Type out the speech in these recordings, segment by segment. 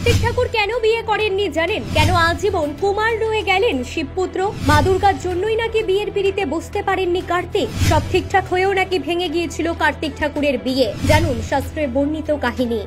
কার্তিক ঠাকুর কেন বিয়ে করেননি জানেন? কেন আজীবন কুমার রয়ে গেলেন শিবপুত্র? মা দুর্গার জন্যই নাকি বিয়ের পিঁড়িতে বসতে পারেননি কার্তিক। সব ঠিকঠাক হয়েও নাকি ভেঙে গিয়েছিল কার্তিক ঠাকুরের বিয়ে। জানুন শাস্ত্রে বর্ণিত কাহিনী।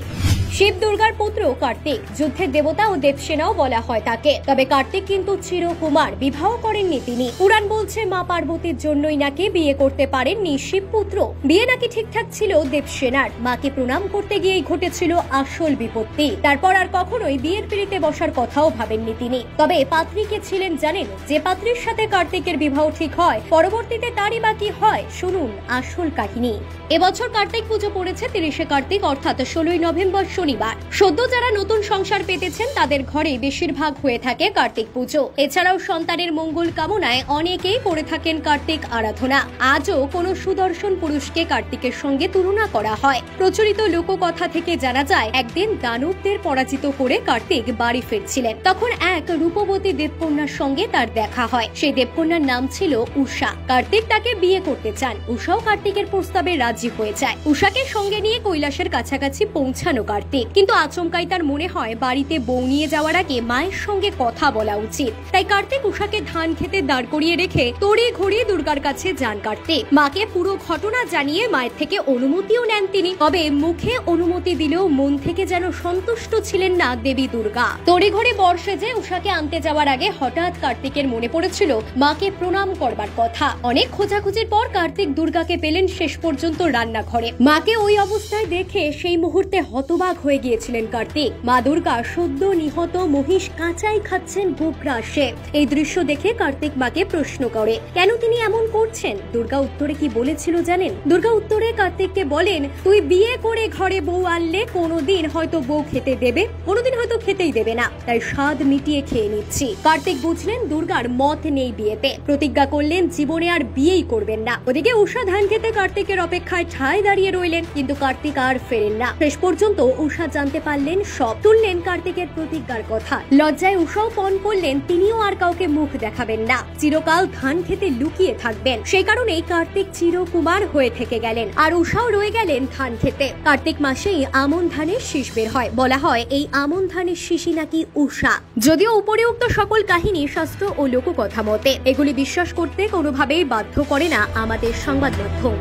শিব দুর্গার পুত্র কার্তিক, যুদ্ধের দেবতা ও দেবসেনাও বলা হয় তাকে। তবে কার্তিক কিন্তু চিরকুমার, বিবাহ করেননি তিনি। পুরাণ বলছে মা পার্বতীর জন্যই নাকি বিয়ে করতে পারেননি শিবপুত্র। বিয়ে নাকি ঠিকঠাক ছিল দেবসেনার। মাকে প্রণাম করতে গিয়েই ঘটেছিল আসল বিপত্তি। তারপর আর কখনোই বিয়ের পিঁড়িতে বসার কথাও ভাবেননি তিনি। তবে পাত্রী কে ছিলেন জানেন? যে পাত্রীর সাথে কার্তিকের বিবাহ ঠিক হয়, পরবর্তীতে তারই বা কি হয়, শুনুন আসল কাহিনী। এবছর কার্তিক পুজো পড়েছে 30শে কার্তিক, অর্থাৎ 16ই নভেম্বর শনিবার। সদ্য যারা নতুন সংসার পেতেছেন তাদের ঘরে বেশিরভাগ হয়ে থাকে কার্তিক পুজো। এছাড়াও সন্তানের মঙ্গল কামনায় অনেকেই করে থাকেন কার্তিক আরাধনা। আজও কোনো সুদর্শন পুরুষকে কার্তিকের সঙ্গে তুলনা করা হয়। প্রচলিত লোককথা থেকে জানা যায়, একদিন দানবদের পরাজিত করে কার্তিক বাড়ি ফিরছিলেন। তখন এক রূপবতী দেবকন্যার সঙ্গে তার দেখা হয়। সেই দেবকন্যার নাম ছিল উষা। কার্তিক তাকে বিয়ে করতে চান। উষাও কার্তিকের প্রস্তাবে রাজি হয়ে যায়। উষাকে সঙ্গে নিয়ে কৈলাসের কাছাকাছি পৌঁছানো কার্তিক, কিন্তু আচমকাই তার মনে হয় বাড়িতে বউ নিয়ে যাওয়ার আগে মায়ের সঙ্গে কথা বলা উচিত। তাই কার্তিক উষাকে ধান খেতে দাঁড় করিয়ে রেখে তড়ি ঘড়িয়ে দুর্গার কাছে যান কার্তিক। মাকে পুরো ঘটনা জানিয়ে মায়ের থেকে অনুমতিও নেন তিনি। তবে মুখে অনুমতি দিলেও মন থেকে যেন সন্তুষ্ট ছিলেন না দেবী দুর্গা। তড়িঘড়ি বর সেজে উষাকে আনতে যাওয়ার আগে হঠাৎ কার্তিকের মনে পড়েছিল মাকে প্রণাম করবার কথা। অনেক খোঁজাখুঁজির পর কার্তিক দুর্গাকে পেলেন শেষ পর্যন্ত রান্নাঘরে। মাকে ওই অবস্থায় দেখে সেই মুহূর্তে হতবাক হয়ে গিয়েছিলেন কার্তিক। মা দুর্গা সদ্য নিহত মহিষ কাঁচাই খাচ্ছেন ভোগরাসে। এই দৃশ্য দেখে কার্তিক মাকে প্রশ্ন করে, কেন তিনি এমন করছেন? দুর্গা উত্তরে কি বলেছিল জানেন? দুর্গা উত্তরে কার্তিককে বলেন, তুই বিয়ে করে ঘরে বউ আনলে কোনোদিন হয়তো বউ খেতে দেবে, কোনোদিন হয়তো খেতেই দেবে না, তাই স্বাদ মিটিয়ে খেয়ে নিচ্ছি। কার্তিক বুঝলেন দুর্গার মত নেই বিয়েতে। প্রতিজ্ঞা করলেন জীবনে আর বিয়েই করবেন না। ওদিকে উষা ধান খেতে কার্তিকের অপেক্ষায় ঠায় দাঁড়িয়ে রইলেন, কিন্তু কার্তিক আর ফেরেন না। শেষ পর্যন্ত উষা জানতে পারলেন সব, তুললেন কার্তিকের প্রতিজ্ঞার কথা। লজ্জায় উষাও পণ করলেন তিনিও আর কাউকে মুখ দেখাবেন না, চিরকাল ধান খেতে লুকিয়ে থাকবেন। সেই কারণেই কার্তিক চিরকুমার হয়ে থেকে গেলেন, আর উষাও রয়ে গেলেন ধান খেতে। কার্তিক মাসেই আমন ধানের শীষ বের হয়। বলা হয় এই আমন ধানের শীষই নাকি উষা। যদিও উপরিউক্ত সকল কাহিনী শাস্ত্র ও লোককথা মতে, এগুলি বিশ্বাস করতে কোনোভাবেই বাধ্য করে না আমাদের সংবাদ মাধ্যম।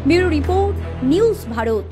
Bureau report, news Bharat.